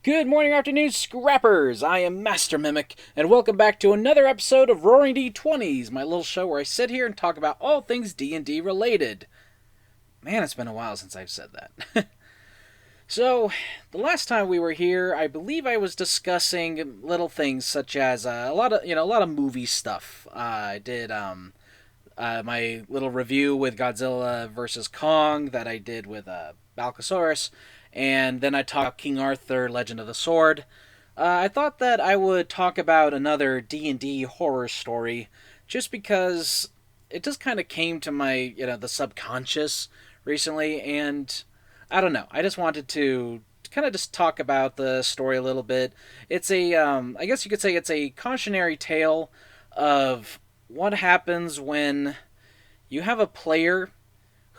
Good morning, afternoon, scrappers! I am Master Mimic, and welcome back to another episode of Roaring D20s, my little show where I sit here and talk about all things D&D related. Man, it's been a while since I've said that. So, the last time we were here, I believe I was discussing little things such as a lot of movie stuff. I did my little review with Godzilla versus Kong that I did with Balcosaurus, and then I talked King Arthur, Legend of the Sword. I thought that I would talk about another D&D horror story, just because it just kind of came to my the subconscious recently, and I don't know. I just wanted to kind of just talk about the story a little bit. It's a I guess you could say it's a cautionary tale of what happens when you have a player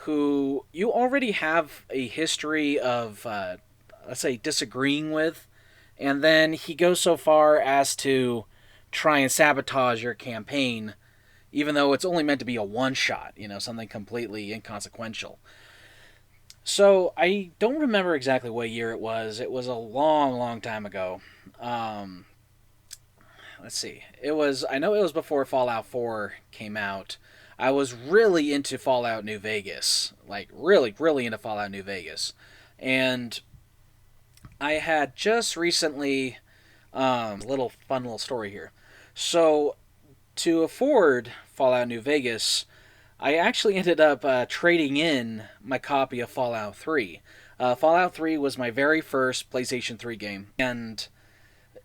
who you already have a history of, let's say, disagreeing with, and then he goes so far as to try and sabotage your campaign, even though it's only meant to be a one shot, something completely inconsequential. So I don't remember exactly what year it was. It was a long, long time ago. Um, let's see. I know it was before Fallout 4 came out. I was really into Fallout New Vegas. Like really, really into Fallout New Vegas. And I had just recently little fun little story here. So to afford Fallout New Vegas, I actually ended up trading in my copy of Fallout 3. Fallout 3 was my very first PlayStation 3 game, and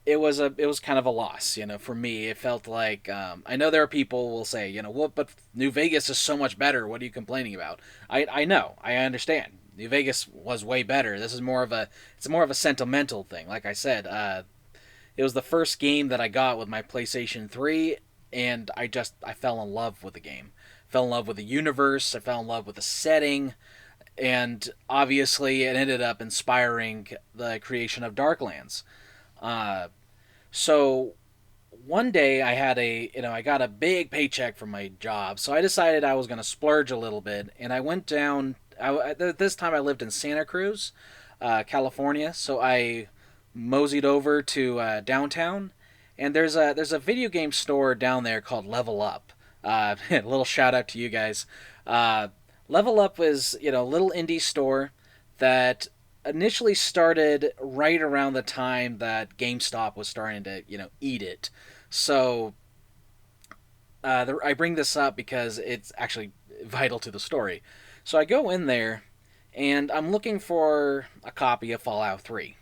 it was kind of a loss, for me. It felt like I know there are people who will say, what, but New Vegas is so much better. What are you complaining about? I know, I understand. New Vegas was way better. This is more of a sentimental thing. Like I said, it was the first game that I got with my PlayStation 3, and I fell in love with the game. Fell in love with the universe. I fell in love with the setting, and obviously it ended up inspiring the creation of Darklands. Uh, so one day I got a big paycheck from my job, so I decided I was going to splurge a little bit, and I went down. This time I lived in Santa Cruz, California, so I moseyed over to downtown, and there's a video game store down there called Level Up. A little shout out to you guys. Uh, Level Up was a little indie store that initially started right around the time that GameStop was starting to eat it. So I bring this up because it's actually vital to the story. So I go in there and I'm looking for a copy of Fallout 3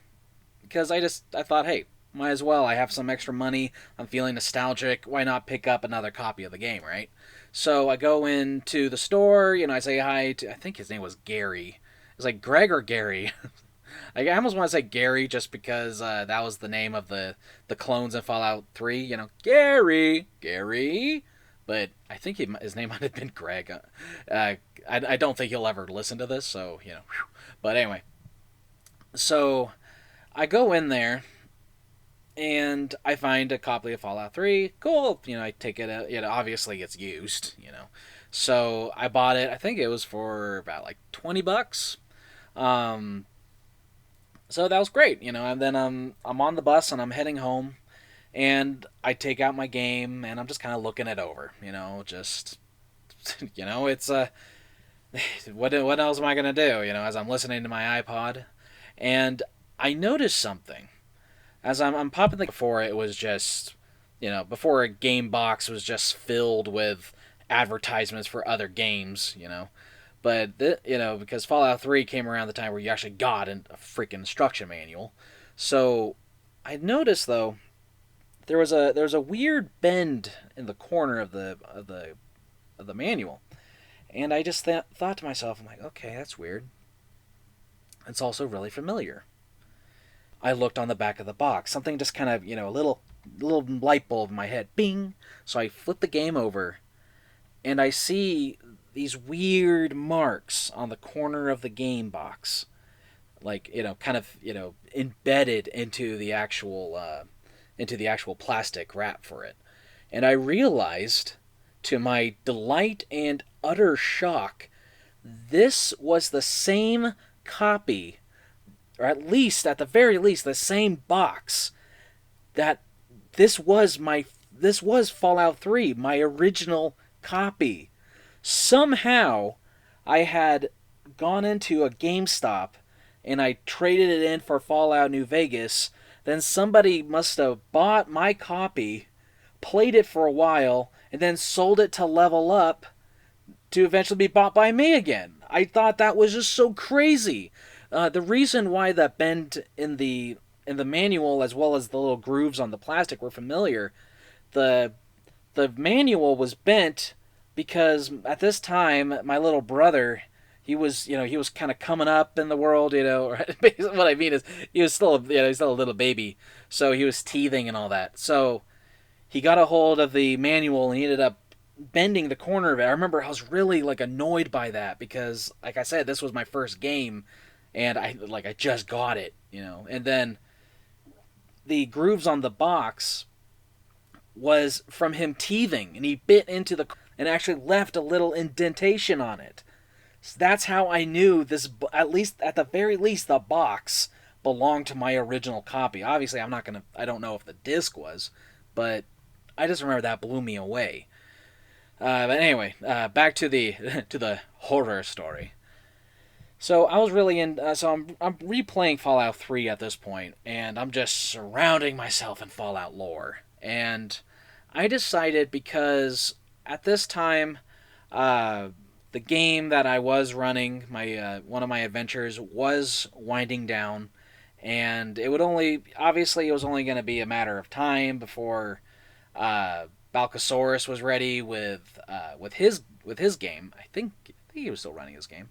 because I thought, hey, might as well. I have some extra money. I'm feeling nostalgic. Why not pick up another copy of the game, right? So I go into the store. I say hi to. I think his name was Gary. It's like Greg or Gary. I almost want to say Gary just because that was the name of the clones in Fallout 3. Gary. But I think his name might have been Greg. I don't think he'll ever listen to this, so Whew. But anyway, so I go in there and I find a copy of Fallout 3. Cool. I take it. Obviously it's used. So I bought it. I think it was for about like $20. Um, so that was great. And then I'm on the bus and I'm heading home, and I take out my game and I'm just kind of looking it over. Just it's what else am I gonna do? As I'm listening to my iPod, and I noticed something as I'm popping the before it was just before a game box was just filled with advertisements for other games. But because Fallout 3 came around the time where you actually got a freaking instruction manual. So I noticed though there was a weird bend in the corner of the manual, and I just thought to myself, I'm like, okay, that's weird. It's also really familiar. I looked on the back of the box. Something just kind of, a little light bulb in my head. Bing! So I flip the game over, and I see these weird marks on the corner of the game box. Like, kind of, embedded into the actual plastic wrap for it. And I realized, to my delight and utter shock, this was the same copy or at the very least, the same box that this was Fallout 3, my original copy. Somehow, I had gone into a GameStop and I traded it in for Fallout New Vegas. Then somebody must have bought my copy, played it for a while, and then sold it to Level Up to eventually be bought by me again. I thought that was just so crazy. The reason why that bend in the manual, as well as the little grooves on the plastic, were familiar. The the manual was bent because at this time my little brother, he was kind of coming up in the world. What I mean is he was still he's still a little baby, so he was teething and all that. So he got a hold of the manual and he ended up bending the corner of it. I remember I was really like annoyed by that because, like I said, this was my first game, and I just got it. And then the grooves on the box was from him teething, and he bit into the and actually left a little indentation on it. So that's how I knew this. At the very least, the box belonged to my original copy. Obviously, I don't know if the disc was, but I just remember that blew me away. But anyway, back to the to the horror story. So I was really in. I'm replaying Fallout 3 at this point, and I'm just surrounding myself in Fallout lore. And I decided, because at this time, the game that I was running, my one of my adventures, was winding down, and it was only going to be a matter of time before Balcasaurus was ready with his game. I think he was still running his game.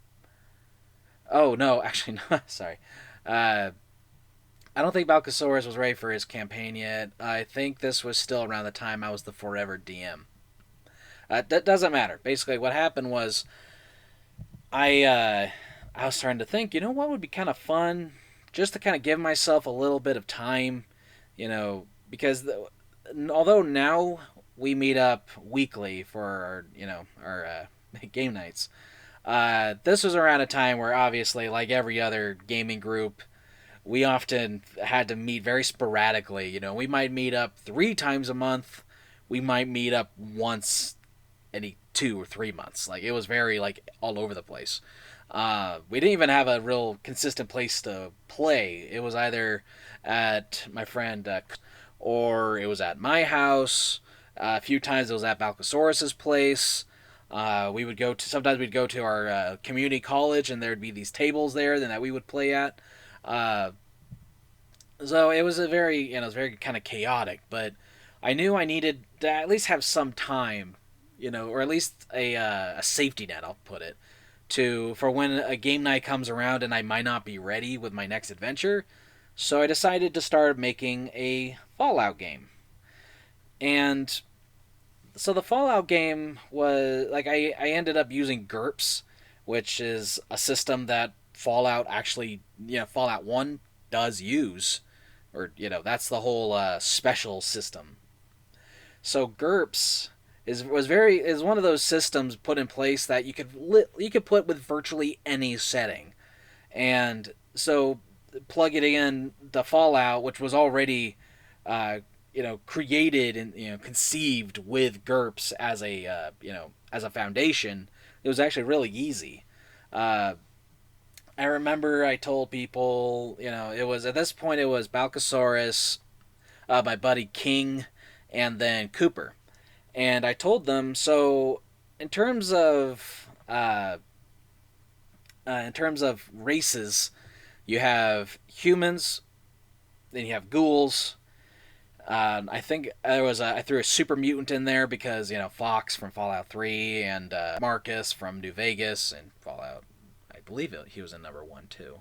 Oh no, actually no. Sorry. I don't think Balcasaurus was ready for his campaign yet. I think this was still around the time I was the Forever DM. That doesn't matter. Basically, what happened was I was starting to think, what would be kind of fun, just to kind of give myself a little bit of time, because although now we meet up weekly for our game nights. This was around a time where, obviously, like every other gaming group, we often had to meet very sporadically. We might meet up 3 times a month. We might meet up once any 2 or 3 months. Like, it was very, like, all over the place. We didn't even have a real consistent place to play. It was either at my friend, or it was at my house. A few times it was at Balcasaurus's place. Sometimes we'd go to our community college, and there'd be these tables there that we would play at. So it was it was very kind of chaotic, but I knew I needed to at least have some time, or at least a safety net, I'll put it, for when a game night comes around and I might not be ready with my next adventure. So I decided to start making a Fallout game. And so the Fallout game was, like, I ended up using GURPS, which is a system that Fallout actually, Fallout 1 does use. Or, that's the whole special system. So GURPS is one of those systems put in place that you could put with virtually any setting. And so plug it in the Fallout, which was already created and conceived with GURPS as a foundation. It was actually really easy. I remember I told people, it was at this point it was Balcasaurus, my buddy King, and then Cooper, and I told them, so in terms of races, you have humans, then you have ghouls. I think I threw a super mutant in there because Fox from Fallout 3 and Marcus from New Vegas and Fallout. I believe he was in number 1 too.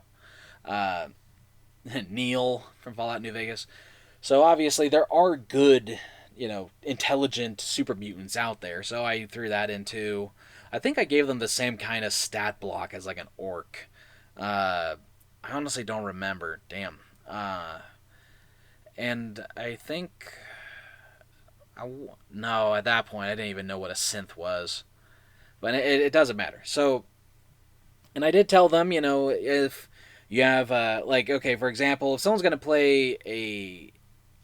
Neil from Fallout New Vegas. So obviously there are good, intelligent super mutants out there. So I threw that into. I think I gave them the same kind of stat block as like an orc. I honestly don't remember. Damn. And I think, no, at that point I didn't even know what a synth was, but it doesn't matter. So, and I did tell them, if You have like, okay, for example, if someone's gonna play a,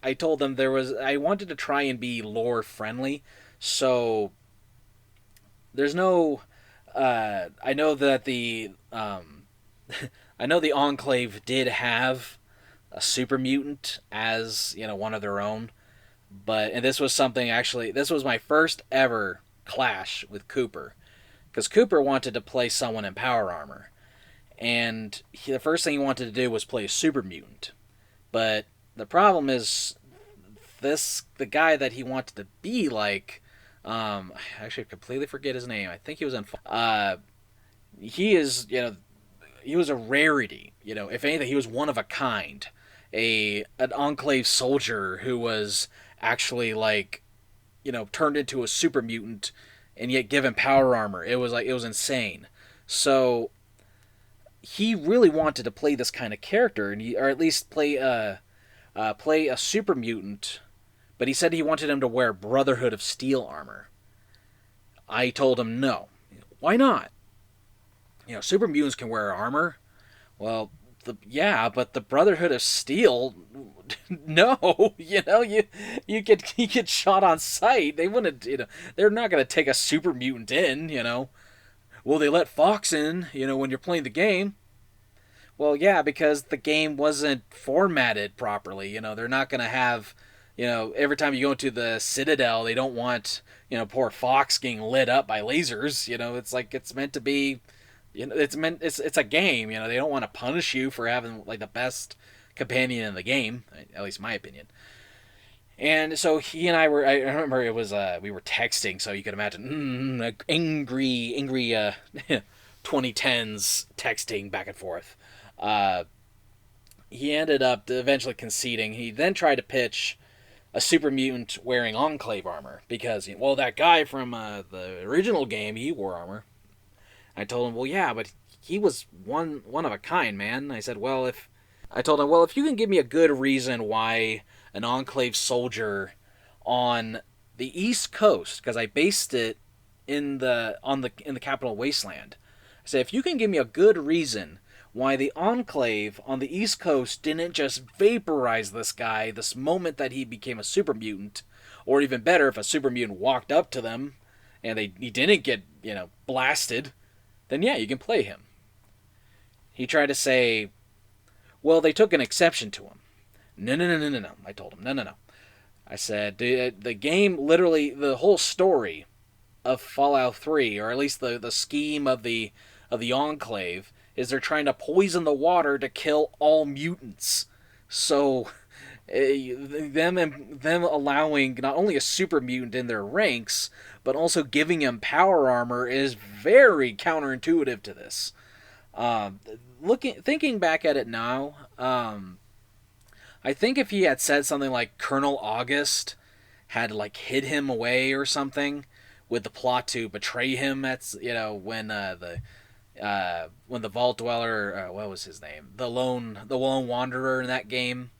I told them I wanted to try and be lore friendly, so there's no. I know that I know the Enclave did have a super mutant as one of their own, but and this was something actually. This was my first ever clash with Cooper, because Cooper wanted to play someone in power armor, and the first thing he wanted to do was play a super mutant. But the problem is the guy that he wanted to be like. I actually completely forget his name. I think he was in. He is he was a rarity. If anything, he was one of a kind. An Enclave soldier who was actually like turned into a super mutant and yet given power armor. It was insane. So he really wanted to play this kind of character, or at least play a super mutant. But he said he wanted him to wear Brotherhood of Steel armor. I told him no. Why not? Super mutants can wear armor. Well, yeah, but the Brotherhood of Steel, no. You get shot on sight. They wouldn't. They're not gonna take a super mutant in. Will they let Fox in? When you're playing the game. Well, yeah, because the game wasn't formatted properly. They're not gonna have. Every time you go into the Citadel, they don't want poor Fox getting lit up by lasers. It's like it's meant to be. It's a game. They don't want to punish you for having like the best companion in the game, at least my opinion. And so he and I remember it was we were texting, so you could imagine like angry 2010s texting back and forth. Uh, he ended up eventually conceding. He then tried to pitch a super mutant wearing Enclave armor because that guy from the original game, he wore armor. I told him, well, yeah, but he was one of a kind, man. I said, I told him, well, if you can give me a good reason why an Enclave soldier on the East Coast, because I based it in the capital Wasteland. I said, if you can give me a good reason why the Enclave on the East Coast didn't just vaporize this guy this moment that he became a super mutant, or even better, if a super mutant walked up to them and he didn't get blasted, then yeah, you can play him. He tried to say, well, they took an exception to him. No. I told him, no. I said, the game, literally, the whole story of Fallout 3, or at least the scheme of the Enclave, is they're trying to poison the water to kill all mutants. So, them allowing not only a super mutant in their ranks, but also giving him power armor is very counterintuitive to this. Thinking back at it now, I think if he had said something like Colonel August had like hid him away or something with the plot to betray him, that's when the Vault Dweller, what was his name, the lone wanderer in that game,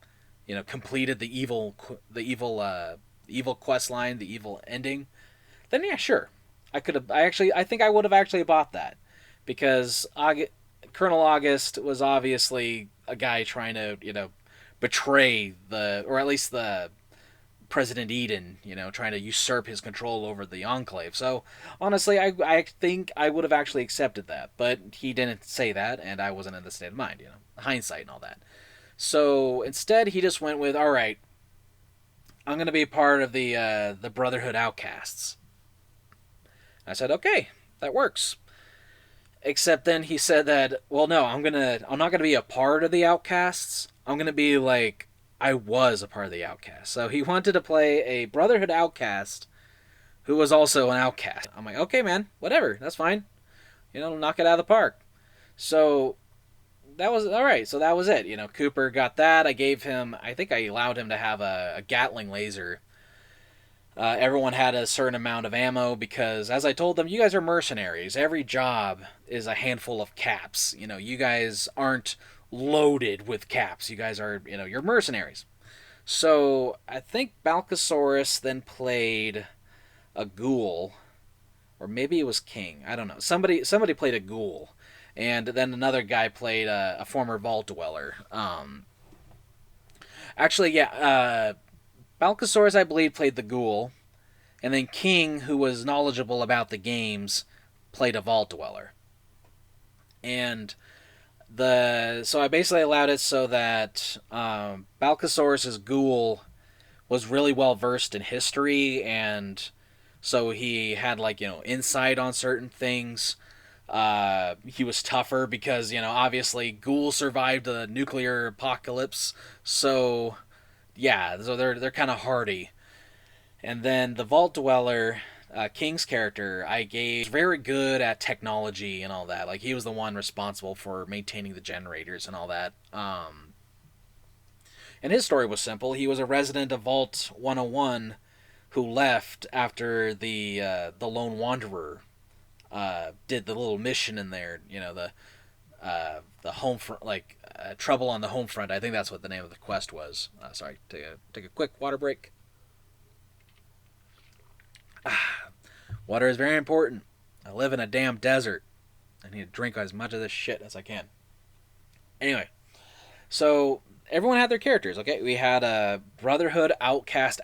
completed the evil quest line, the evil ending, then yeah, sure, I think I would have actually bought that, because Colonel August was obviously a guy trying to betray or at least the President Eden, trying to usurp his control over the Enclave. So, honestly, I think I would have actually accepted that. But he didn't say that, and I wasn't in the state of mind, hindsight and all that. So, instead, he just went with, all right, I'm going to be part of the Brotherhood Outcasts. I said, okay, that works. Except then he said that, well, no, I'm not gonna be a part of the Outcasts. I'm gonna be like I was a part of the Outcasts. So he wanted to play a Brotherhood Outcast who was also an outcast. I'm like, okay, man, whatever, that's fine. Knock it out of the park. So that was all right. So that was it. Cooper got that. I think I allowed him to have a Gatling laser. Everyone had a certain amount of ammo because, as I told them, you guys are mercenaries. Every job is a handful of caps. You guys aren't loaded with caps. You guys are, you're mercenaries. So I think Balcasaurus then played a ghoul, or maybe it was King. I don't know. Somebody played a ghoul, and then another guy played a former vault dweller. Actually, yeah, Balcasaurus, I believe, played the ghoul, and then King, who was knowledgeable about the games, played a vault dweller. And so I basically allowed it so that Balcasaurus's ghoul was really well versed in history, and so he had like insight on certain things. He was tougher because obviously ghouls survived the nuclear apocalypse, so yeah, so they're kind of hardy. And then the Vault Dweller, King's character, I gave very good at technology and all that. Like he was the one responsible for maintaining the generators and all that. And his story was simple. He was a resident of Vault 101 who left after the Lone Wanderer did the little mission in there. The home front, like trouble on the home front. I think that's what the name of the quest was. Sorry, take a quick water break. Water is very important. I live in a damn desert. I need to drink as much of this shit as I can. Anyway, so everyone had their characters. Okay, we had a Brotherhood outcast.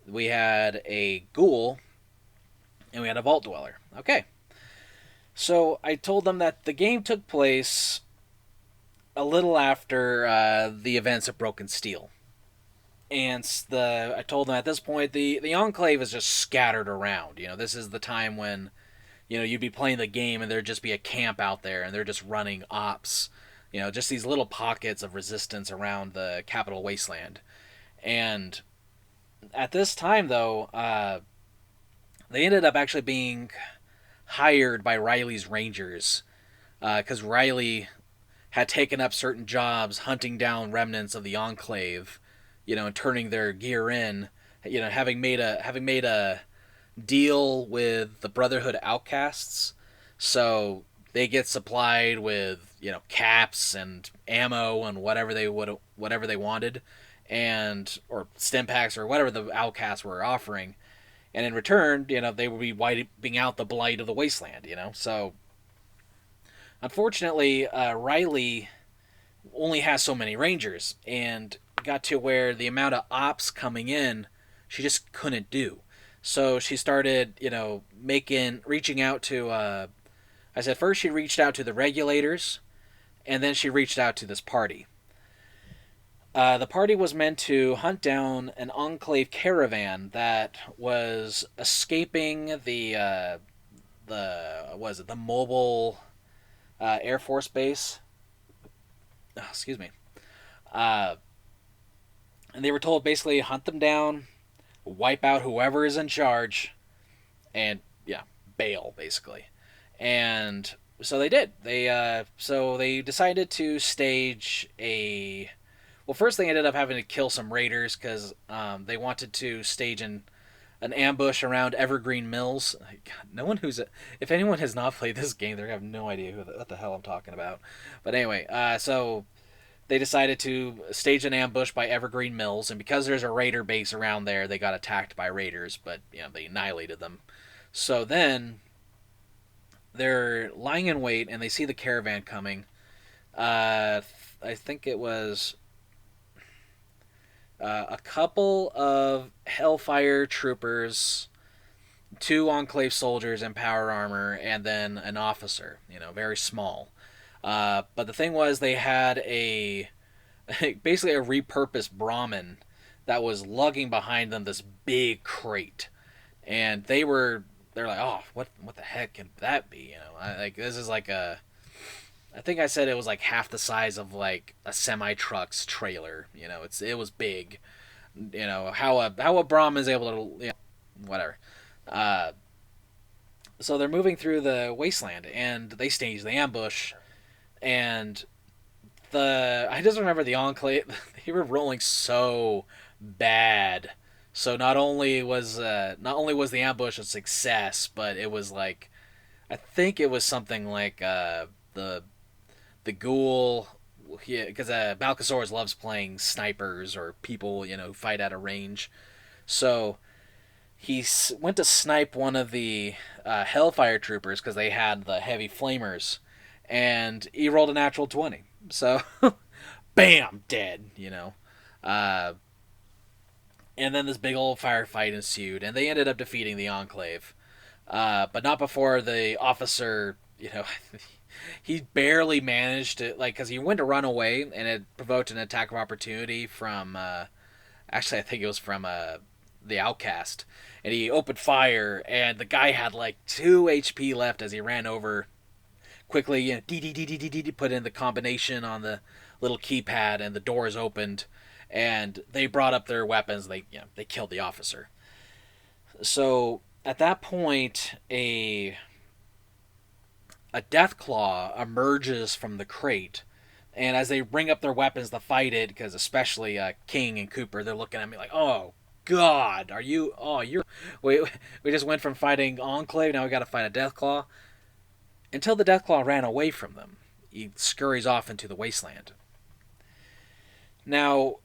We had a ghoul, and we had a vault dweller. Okay, so I told them that the game took place a little after the events of Broken Steel. And I told them at this point the Enclave is just scattered around. This is the time when you'd be playing the game and there'd just be a camp out there and they're just running ops. Just these little pockets of resistance around the capital Wasteland. And at this time, though, they ended up actually being hired by Riley's Rangers because Riley had taken up certain jobs hunting down remnants of the Enclave, and turning their gear in, having made a deal with the Brotherhood outcasts, so they get supplied with caps and ammo and whatever they wanted, and or stim packs or whatever the outcasts were offering, and in return, they would be wiping out the blight of the Wasteland. So unfortunately, Riley only has so many Rangers, and got to where the amount of ops coming in, she just couldn't do. So she started, reaching out to. I said first she reached out to the regulators, and then she reached out to this party. The party was meant to hunt down an Enclave caravan that was escaping the mobile Air Force base. Oh, excuse me. And they were told basically hunt them down, wipe out whoever is in charge, and yeah, bail basically. And so they did. They decided to stage a. Well, first they ended up having to kill some raiders because they wanted to stage an ambush around Evergreen Mills. God, if anyone has not played this game, they have no idea what the hell I'm talking about. But anyway, so they decided to stage an ambush by Evergreen Mills, and because there's a raider base around there, they got attacked by raiders, but they annihilated them. So then they're lying in wait, and they see the caravan coming. I think it was a couple of Hellfire troopers, 2 Enclave soldiers in power armor, and then an officer, very small. But the thing was, they had basically a repurposed Brahmin that was lugging behind them this big crate, and they're like, oh, what the heck can that be? This is like I think I said it was like half the size of like a semi truck's trailer. It was big. How a Brahmin is able to, whatever. So they're moving through the wasteland, and they stage the ambush. And I just remember the Enclave, they were rolling so bad. So not only was the ambush a success, but it was like, I think it was something like the ghoul, because Balcasaurus loves playing snipers or people who fight at a range. So he went to snipe one of the Hellfire troopers because they had the heavy flamers. and he rolled a natural 20. So, bam, dead. Uh, and then this big old firefight ensued, and they ended up defeating the Enclave. But not before the officer, he barely managed to, like, because he went to run away, and it provoked an attack of opportunity from, actually, I think it was from the Outcast. And he opened fire, and the guy had like 2 HP left as he ran over quickly, put in the combination on the little keypad, and the doors opened, and they brought up their weapons. They killed the officer. So at that point, a death claw emerges from the crate, and as they bring up their weapons to fight it, because especially King and Cooper, they're looking at me like, "Oh God, are you? Oh, you're. We just went from fighting Enclave, now we got to fight a death claw." Until the death claw ran away from them, he scurries off into the Wasteland. Now,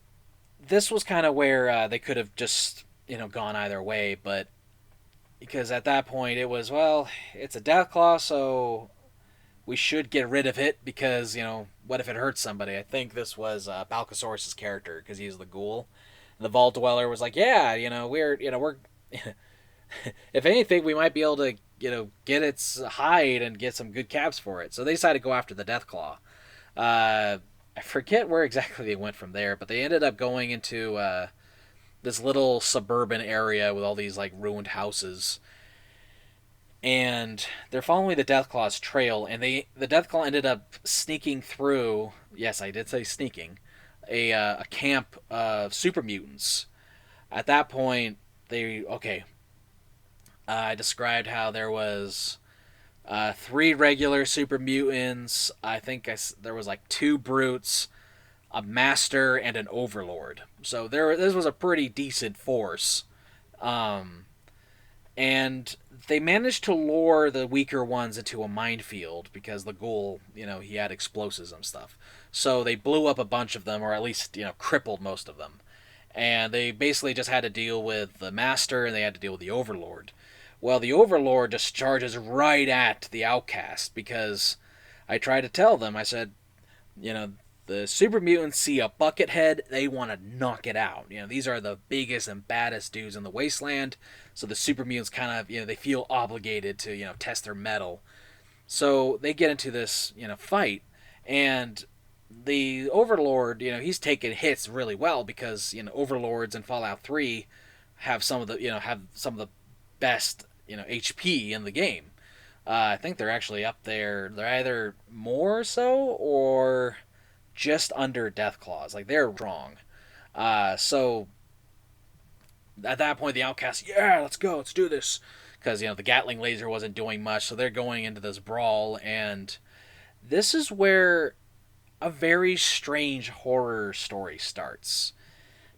this was kind of where they could have just gone either way, but because at that point it was, well, it's a death claw, so we should get rid of it because what if it hurts somebody? I think this was Balcasaurus' character because he's the ghoul. And the Vault Dweller was like, yeah, we're if anything, we might be able to get its hide and get some good caps for it. So they decided to go after the death claw. I forget where exactly they went from there, but they ended up going into this little suburban area with all these like ruined houses, and they're following the Deathclaw's trail, and the Deathclaw ended up sneaking through. Yes, I did say sneaking. A camp of super mutants. At that point, I described how there was 3 regular super mutants. I think there was like 2 brutes, a master, and an overlord. So this was a pretty decent force. And they managed to lure the weaker ones into a minefield because the ghoul, he had explosives and stuff. So they blew up a bunch of them, or at least, crippled most of them. And they basically just had to deal with the master, and they had to deal with the overlord. Well, the overlord just charges right at the outcast because I tried to tell them, I said, the super mutants see a bucket head, they want to knock it out. These are the biggest and baddest dudes in the Wasteland, so the super mutants kind of, they feel obligated to, test their mettle. So they get into this, fight, and the Overlord, he's taking hits really well because, Overlords in Fallout 3 have some of the best, HP in the game. I think they're actually up there. They're either more so or just under death claws. Like, they're strong. So at that point, the outcast, yeah, let's go, let's do this, because the Gatling laser wasn't doing much. So they're going into this brawl, and this is where a very strange horror story starts,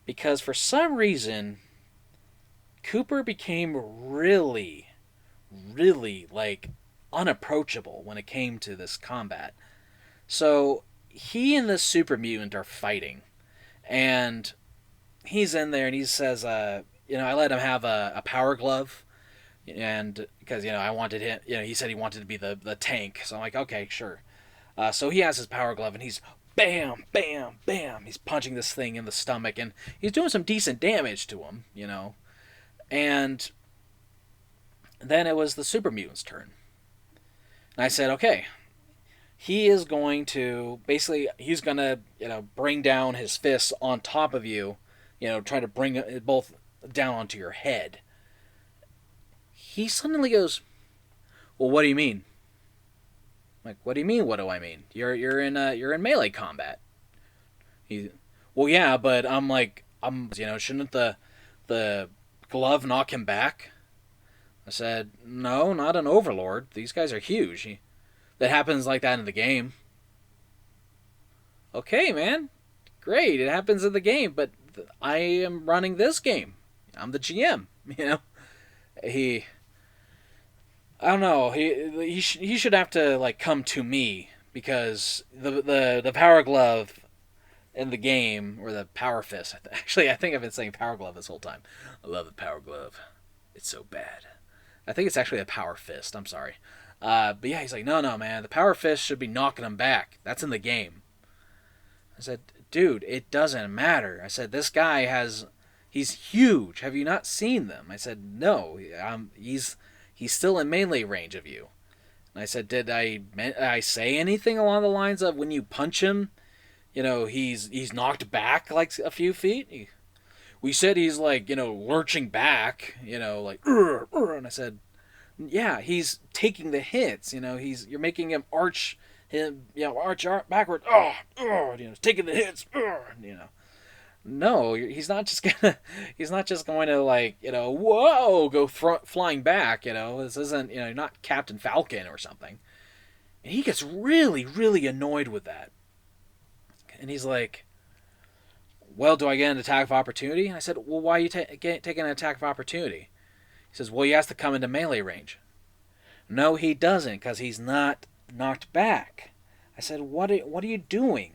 because for some reason Cooper became really, really like unapproachable when it came to this combat. So he and the super mutant are fighting, and he's in there and he says, I let him have a power glove, and because I wanted him, he said he wanted to be the tank. So I'm like, okay, sure. So he has his power glove and he's bam, bam, bam. He's punching this thing in the stomach, and he's doing some decent damage to him, And then it was the super mutant's turn. And I said, okay, he is going to he's going to bring down his fists on top of you, try to bring it both down onto your head. He suddenly goes, well, what do you mean? I'm like, what do you mean? What do I mean? You're in melee combat. Well, yeah, but I'm like, shouldn't the glove knock him back? I said, no, not an overlord. These guys are huge. That happens like that in the game. Okay, man. Great, it happens in the game, but I am running this game. I'm the GM, I don't know. He should have to like come to me, because the power glove in the game, or the power fist. Actually, I think I've been saying power glove this whole time. I love the power glove. It's so bad. I think it's actually a power fist. I'm sorry. But yeah, he's like, no, man, the power fist should be knocking him back. That's in the game. I said, dude, it doesn't matter. I said, this guy he's huge. Have you not seen them? I said, no, he's still in melee range of you. And I said, did I say anything along the lines of when you punch him, he's knocked back like a few feet? We said he's like, lurching back, like, and I said, yeah, he's taking the hits, you're making him arch backward, taking the hits, No, he's not just going to like, whoa, go flying back, this isn't, you're not Captain Falcon or something. And he gets really, really annoyed with that. And he's like, well, do I get an attack of opportunity? And I said, well, why are you taking an attack of opportunity? He says, well, he has to come into melee range. No, he doesn't, because he's not knocked back. I said, what are you doing?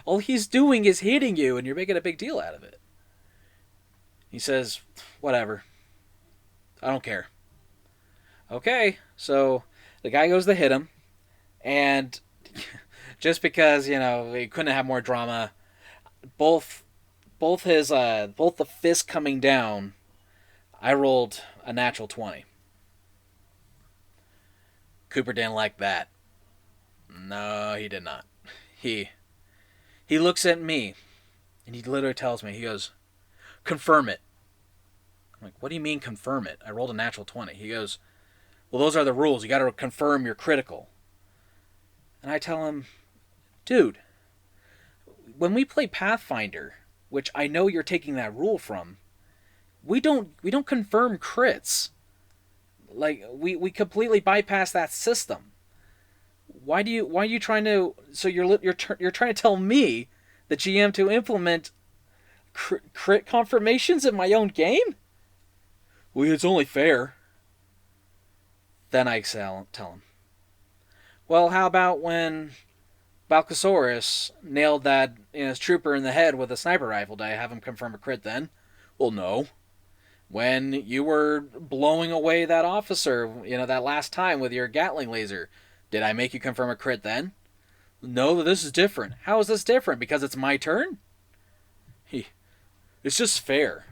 All he's doing is hitting you, and you're making a big deal out of it. He says, whatever. I don't care. Okay, so the guy goes to hit him, and just because, he couldn't have more drama, both the fists coming down, I rolled a natural 20. Cooper didn't like that. No, he did not. He looks at me, and he literally tells me, he goes, confirm it. I'm like, what do you mean confirm it? I rolled a natural 20. He goes, well, those are the rules. You got to confirm your critical. And I tell him, dude, when we play Pathfinder, which I know you're taking that rule from, we don't confirm crits. Like, we completely bypass that system. Why are you trying to? So you're trying to tell me, the GM, to implement crit confirmations in my own game? Well, it's only fair. Then I tell him, well, how about when Balcasaurus nailed that his trooper in the head with a sniper rifle? Did I have him confirm a crit then? Well, no. When you were blowing away that officer, that last time with your Gatling laser, did I make you confirm a crit then? No, this is different. How is this different? Because it's my turn? It's just fair.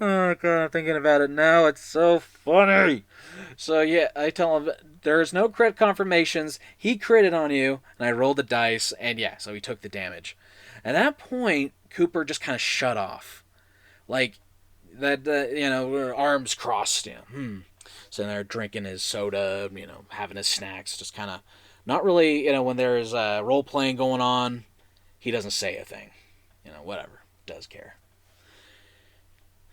Oh, God, I'm thinking about it now. It's so funny. So, yeah, I tell him, there's no crit confirmations. He critted on you, and I rolled the dice, and yeah, so he took the damage. At that point, Cooper just kind of shut off. Like, that, arms crossed, sitting there drinking his soda, having his snacks, just kind of not really, when there's role playing going on, he doesn't say a thing. Whatever, does care.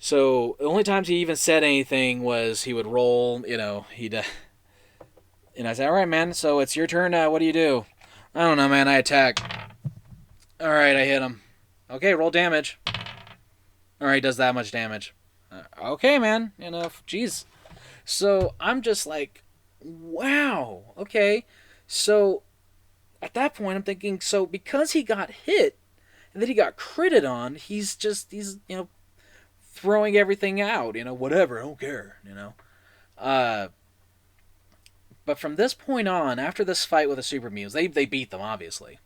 So the only times he even said anything was he would roll, he'd, and I said, all right, man, so it's your turn. What do you do? I don't know, man. I attack. All right, I hit him. Okay, roll damage. All right, does that much damage. Okay, man. Jeez. So I'm just like, wow. Okay. So at that point, I'm thinking, so because he got hit and then he got critted on, he's throwing everything out. Whatever. I don't care. But from this point on, after this fight with the Super Mutants, they beat them, obviously.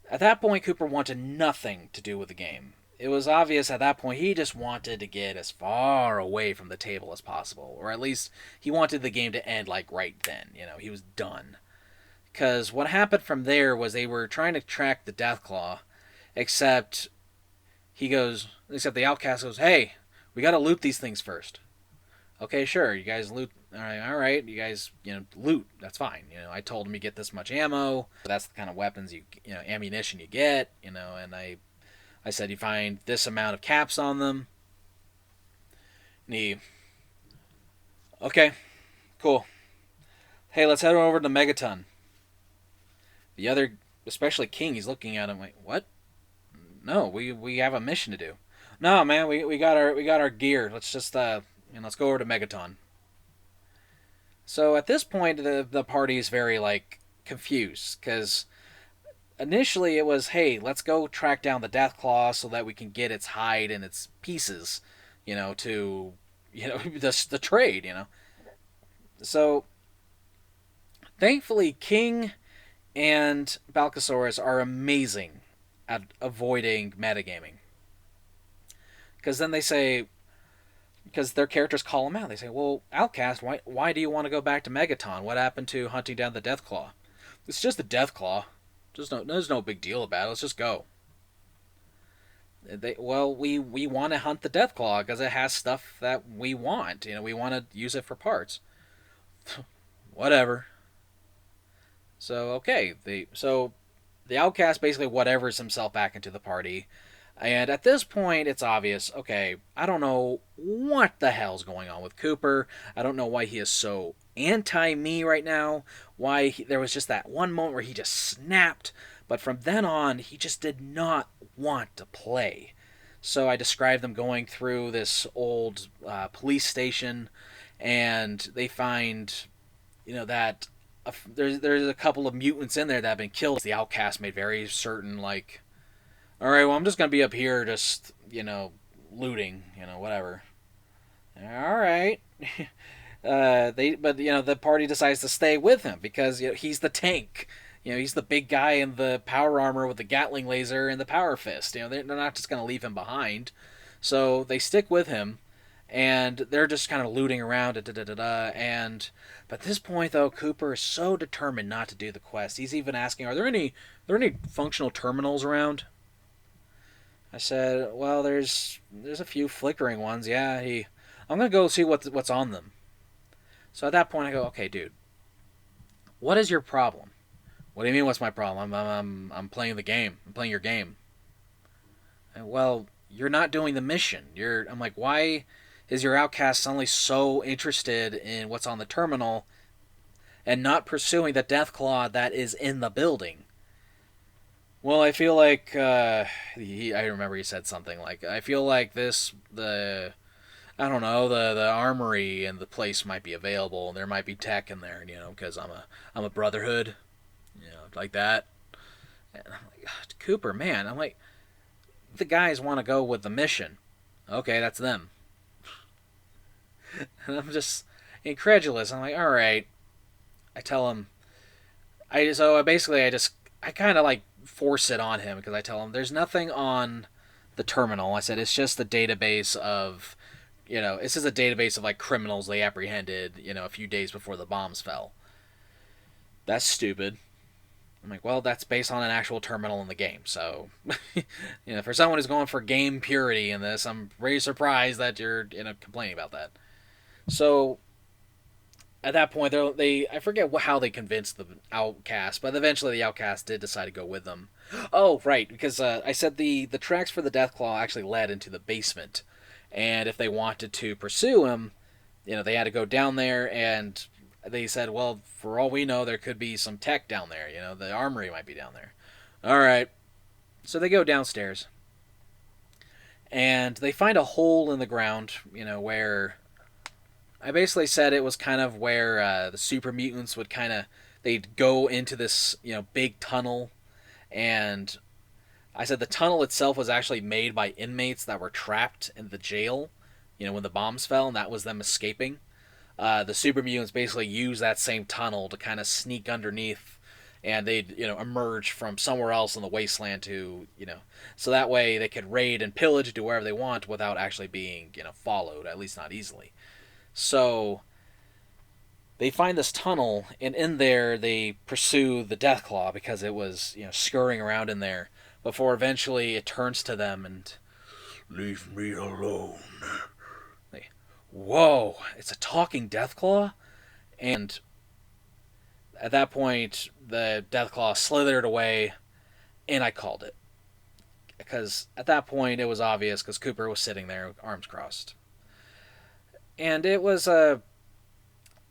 At that point, Cooper wanted nothing to do with the game. It was obvious at that point he just wanted to get as far away from the table as possible. Or at least he wanted the game to end like right then. He was done. Because what happened from there was they were trying to track the Deathclaw, except the Outcast goes, hey, we got to loot these things first. Okay, sure, you guys loot. All right, you guys, loot. That's fine. I told him you get this much ammo. That's the kind of weapons ammunition you get. And I said you find this amount of caps on them. And okay, cool. Hey, let's head over to Megaton. The other, especially King, he's looking at him like, what? No, we have a mission to do. No, man, we got our gear. Let's just let's go over to Megaton. So at this point, the party is very confused, because initially it was, hey, let's go track down the Deathclaw so that we can get its hide and its pieces, to the trade. So thankfully, King and Balcasaurus are amazing at avoiding metagaming. Because then they say, because their characters call them out. They say, "Well, Outcast, why do you want to go back to Megaton? What happened to hunting down the Deathclaw? It's just the Deathclaw. There's no big deal about it. Let's just go." We want to hunt the Deathclaw because it has stuff that we want. We want to use it for parts. Whatever. So okay, the Outcast basically whatevers himself back into the party. And at this point, it's obvious, okay, I don't know what the hell's going on with Cooper. I don't know why he is so anti-me right now. There was just that one moment where he just snapped. But from then on, he just did not want to play. So I described them going through this old police station, and they find, that there's a couple of mutants in there that have been killed. The Outcast made very certain, like, all right, well, I'm just going to be up here just, looting, whatever. All right. The party decides to stay with him because he's the tank. He's the big guy in the power armor with the Gatling laser and the power fist. They're not just going to leave him behind. So they stick with him, and they're just kind of looting around. And but at this point, though, Cooper is so determined not to do the quest. He's even asking, "Are there any functional terminals around?" I said, "Well, there's a few flickering ones. Yeah, I'm gonna go see what's on them." So at that point, I go, "Okay, dude, what is your problem?" "What do you mean? What's my problem? I'm playing the game. I'm playing your game." And, "Well, you're not doing the mission. I'm like, why is your Outcast suddenly so interested in what's on the terminal and not pursuing the Deathclaw that is in the building?" "Well, I feel like I remember he said something like, I feel like I don't know, the armory and the place might be available, and there might be tech in there, because I'm a brotherhood, like that." And I'm like, "Cooper, man," I'm like, "the guys want to go with the mission. Okay, that's them." And I'm just incredulous. I'm like, all right. I tell him, I kind of like force it on him because I tell him there's nothing on the terminal. I said it's just the database of, it's just a database of like criminals they apprehended, a few days before the bombs fell. "That's stupid." I'm like, "Well, that's based on an actual terminal in the game, so for someone who's going for game purity in this, I'm very surprised that you're complaining about that." So at that point, I forget how they convinced the Outcast, but eventually the Outcast did decide to go with them. Oh, right, because I said the tracks for the Deathclaw actually led into the basement, and if they wanted to pursue him, they had to go down there, and they said, well, for all we know, there could be some tech down there. The armory might be down there. All right, so they go downstairs, and they find a hole in the ground, where I basically said it was kind of where the super mutants would they'd go into this, big tunnel, and I said the tunnel itself was actually made by inmates that were trapped in the jail, when the bombs fell, and that was them escaping. The super mutants basically used that same tunnel to kind of sneak underneath, and they'd, emerge from somewhere else in the wasteland to, so that way they could raid and pillage, do whatever they want without actually being, followed, at least not easily. So they find this tunnel, and in there they pursue the Deathclaw because it was, scurrying around in there before eventually it turns to them and, "Leave me alone." Whoa, it's a talking Deathclaw? And at that point, the Deathclaw slithered away, and I called it. Because at that point, it was obvious because Cooper was sitting there, arms crossed. And it was a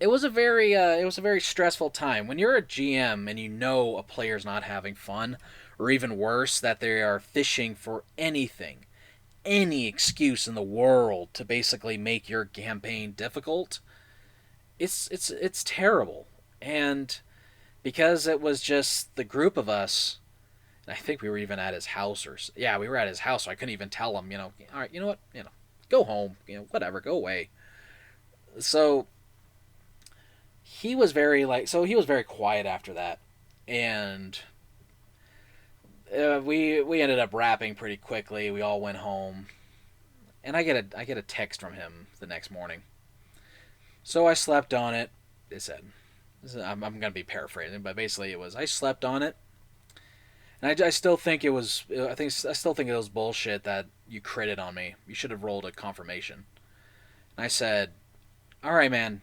very stressful time when you're a GM and a player's not having fun, or even worse, that they are fishing for anything, any excuse in the world to basically make your campaign difficult. It's terrible, and because it was just the group of us, and I think we were even at his house, we were at his house, so I couldn't even tell him, all right, you know what, go home, whatever, go away. So he was very he was very quiet after that, and we ended up wrapping pretty quickly. We all went home, and I get a text from him the next morning. So I slept on it. It said, I'm gonna be paraphrasing, but basically it was I slept on it, and I still think it was I still think it was bullshit that you critted on me. You should have rolled a confirmation. And I said, all right, man.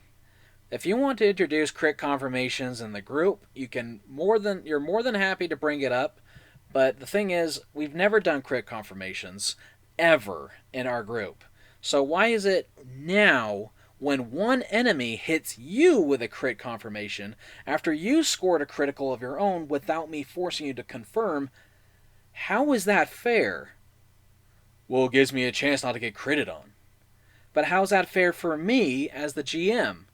If you want to introduce crit confirmations in the group, you're more than happy to bring it up. But the thing is, we've never done crit confirmations ever in our group. So why is it now when one enemy hits you with a crit confirmation after you scored a critical of your own without me forcing you to confirm? How is that fair? Well, it gives me a chance not to get critted on. But how's that fair for me as the GM?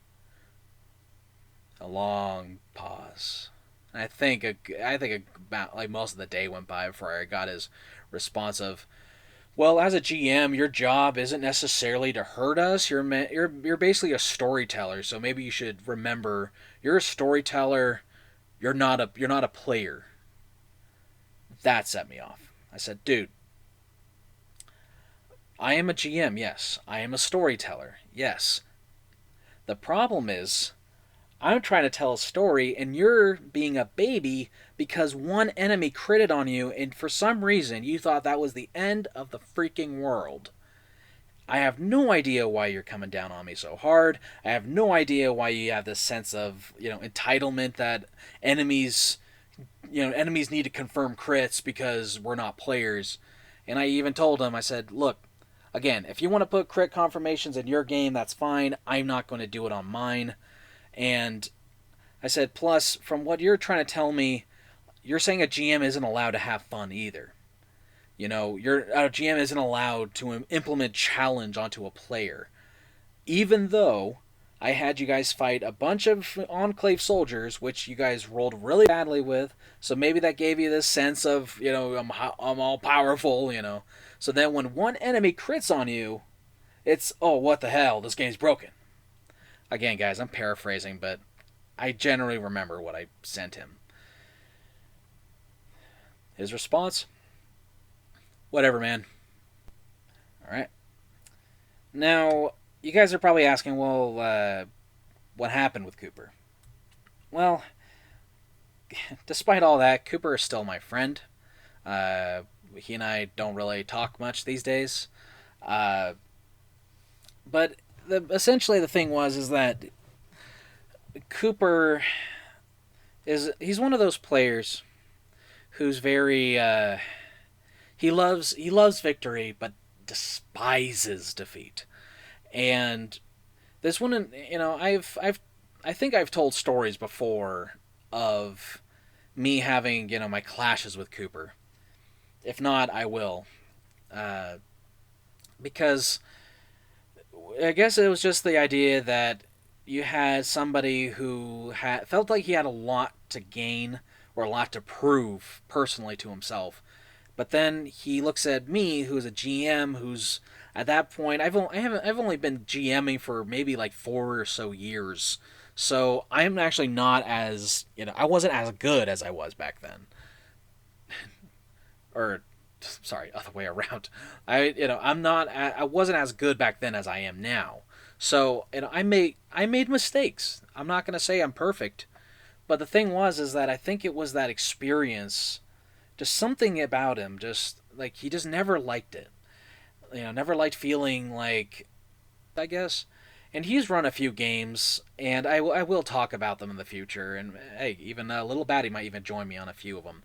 A long pause. I think about like most of the day went by before I got his response of, "Well, as a GM, your job isn't necessarily to hurt us. You're basically a storyteller. So maybe you should remember you're a storyteller. You're not a player." That set me off. I said, "Dude, I am a GM. Yes, I am a storyteller. Yes. The problem is." I'm trying to tell a story, and you're being a baby because one enemy critted on you, and for some reason you thought that was the end of the freaking world. I have no idea why you're coming down on me so hard. I have no idea why you have this sense of, entitlement that enemies, enemies need to confirm crits because we're not players. And I even told him, I said, look, again, if you want to put crit confirmations in your game, that's fine. I'm not going to do it on mine. And I said, plus, from what you're trying to tell me, you're saying a GM isn't allowed to have fun either. A GM isn't allowed to implement challenge onto a player. Even though I had you guys fight a bunch of Enclave soldiers, which you guys rolled really badly with, so maybe that gave you this sense of, I'm all powerful, So then when one enemy crits on you, it's, oh, what the hell, this game's broken. Again, guys, I'm paraphrasing, but I generally remember what I sent him. His response? Whatever, man. Alright. Now, you guys are probably asking, well, what happened with Cooper? Well, despite all that, Cooper is still my friend. He and I don't really talk much these days. But essentially the thing is that Cooper he's one of those players who's very he loves victory but despises defeat. And this one, I think I've told stories before of me having, my clashes with Cooper. If not, I will. Because I guess it was just the idea that you had somebody who felt like he had a lot to gain or a lot to prove personally to himself. But then he looks at me, who's a GM, who's at that point I've only been GMing for maybe like 4 or so years. So I'm actually not as, I wasn't as good as I was back then. Or sorry, other way around. I wasn't as good back then as I am now. So, I made mistakes. I'm not going to say I'm perfect, but the thing is that I think it was that experience, just something about him, just like he just never liked it. Never liked feeling like, I guess. And he's run a few games, and I will talk about them in the future. And hey, even Little Batty might even join me on a few of them.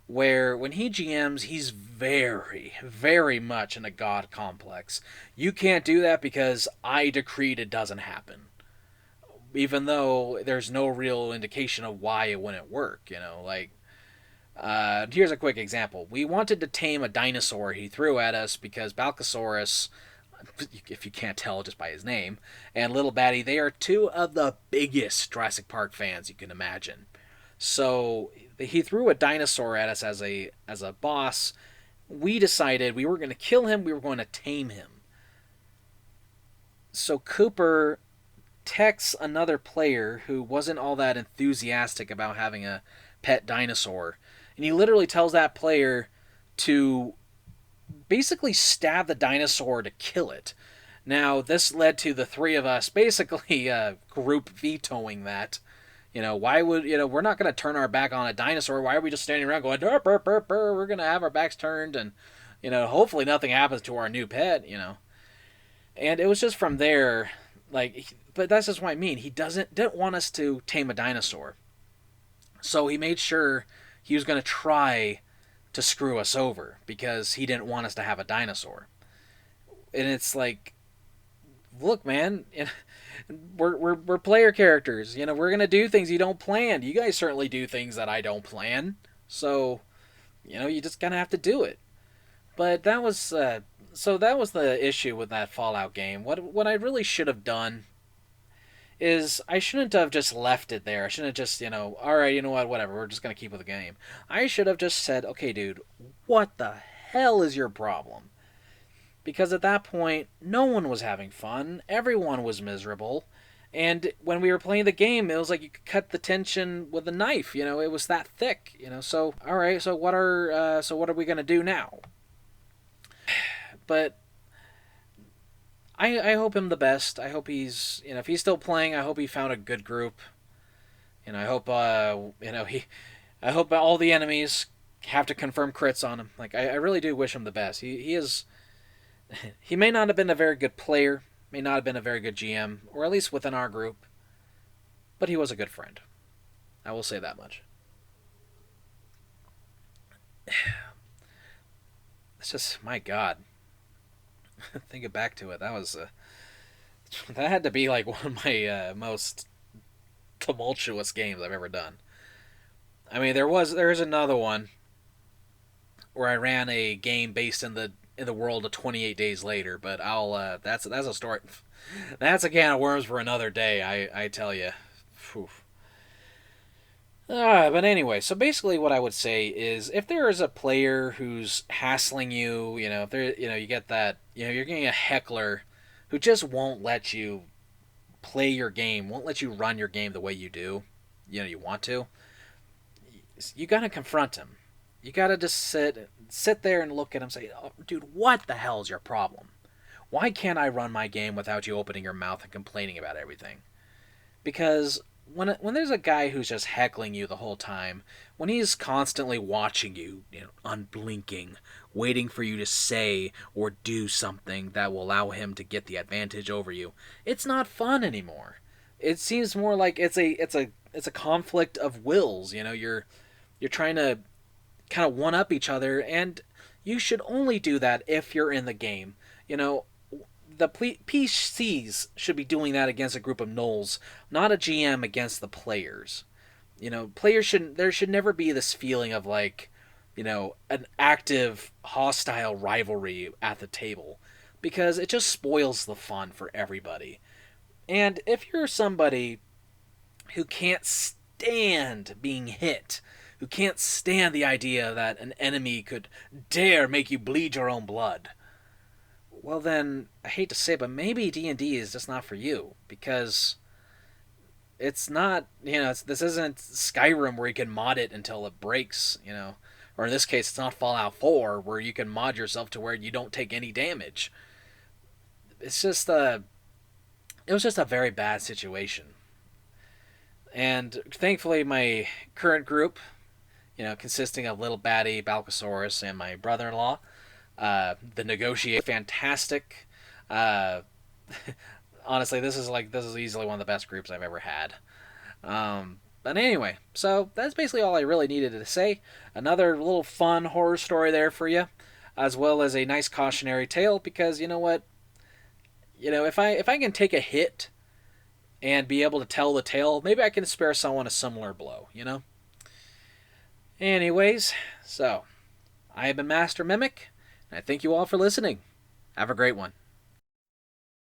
Where when he GMs, he's very, very much in a god complex. You can't do that because I decreed it doesn't happen. Even though there's no real indication of why it wouldn't work, here's a quick example. We wanted to tame a dinosaur he threw at us because Balcasaurus, if you can't tell just by his name, and Little Batty, they are two of the biggest Jurassic Park fans you can imagine. So he threw a dinosaur at us as a boss. We decided we were going to kill him. We were going to tame him. So Cooper texts another player who wasn't all that enthusiastic about having a pet dinosaur. And he literally tells that player to basically stab the dinosaur to kill it. Now, this led to the three of us basically group vetoing that. Why would, we're not going to turn our back on a dinosaur. Why are we just standing around going, burr, burr, burr, burr. We're going to have our backs turned and, hopefully nothing happens to our new pet. And it was just from there, but that's just what I mean. He didn't want us to tame a dinosaur. So he made sure he was going to try to screw us over because he didn't want us to have a dinosaur. And it's like, look, man, we're player characters. We're gonna do things you don't plan. You guys certainly do things that I don't plan. So, you just kind of have to do it. But that was that was the issue with that Fallout game. What I really should have done is I shouldn't have just left it there. I shouldn't have just, all right, you know what, whatever, we're just going to keep with the game. I should have just said, okay, dude, what the hell is your problem? Because at that point, no one was having fun. Everyone was miserable. And when we were playing the game, it was like you could cut the tension with a knife. It was that thick. So all right. So what are we gonna do now? But I hope him the best. I hope he's if he's still playing. I hope he found a good group. I hope I hope all the enemies have to confirm crits on him. I really do wish him the best. He is. He may not have been a very good player, may not have been a very good GM, or at least within our group, but he was a good friend. I will say that much. It's just, my God. Thinking back to it, that had to be like one of my most tumultuous games I've ever done. I mean, there is another one where I ran a game based in the world of 28 Days Later, but that's a story. That's a can of worms for another day, I tell you. But anyway, so basically what I would say is if there is a player who's hassling you, if there, you get that, you're getting a heckler who just won't let you play your game, won't let you run your game the way you do, you want to, you got to confront him. You gotta just sit there and look at him and say, oh, dude, what the hell is your problem? Why can't I run my game without you opening your mouth and complaining about everything? Because when there's a guy who's just heckling you the whole time, when he's constantly watching you, unblinking, waiting for you to say or do something that will allow him to get the advantage over you, it's not fun anymore. It seems more like it's a conflict of wills. You're trying to kind of one up each other, and you should only do that if you're in the game. The PCs should be doing that against a group of gnolls, not a GM against the players. There should never be this feeling of an active hostile rivalry at the table, because it just spoils the fun for everybody. And if you're somebody who can't stand being hit, who can't stand the idea that an enemy could dare make you bleed your own blood, well then, I hate to say it, but maybe D&D is just not for you, because it's not, this isn't Skyrim where you can mod it until it breaks, or in this case, it's not Fallout 4 where you can mod yourself to where you don't take any damage. It's just it was just a very bad situation. And thankfully, my current group, consisting of Little Batty, Balcosaurus, and my brother-in-law, the negotiator, fantastic. Honestly, this is easily one of the best groups I've ever had. But anyway, so that's basically all I really needed to say. Another little fun horror story there for you, as well as a nice cautionary tale. Because you know what, if I can take a hit and be able to tell the tale, maybe I can spare someone a similar blow. Anyways, so I have been Master Mimic, and I thank you all for listening. Have a great one.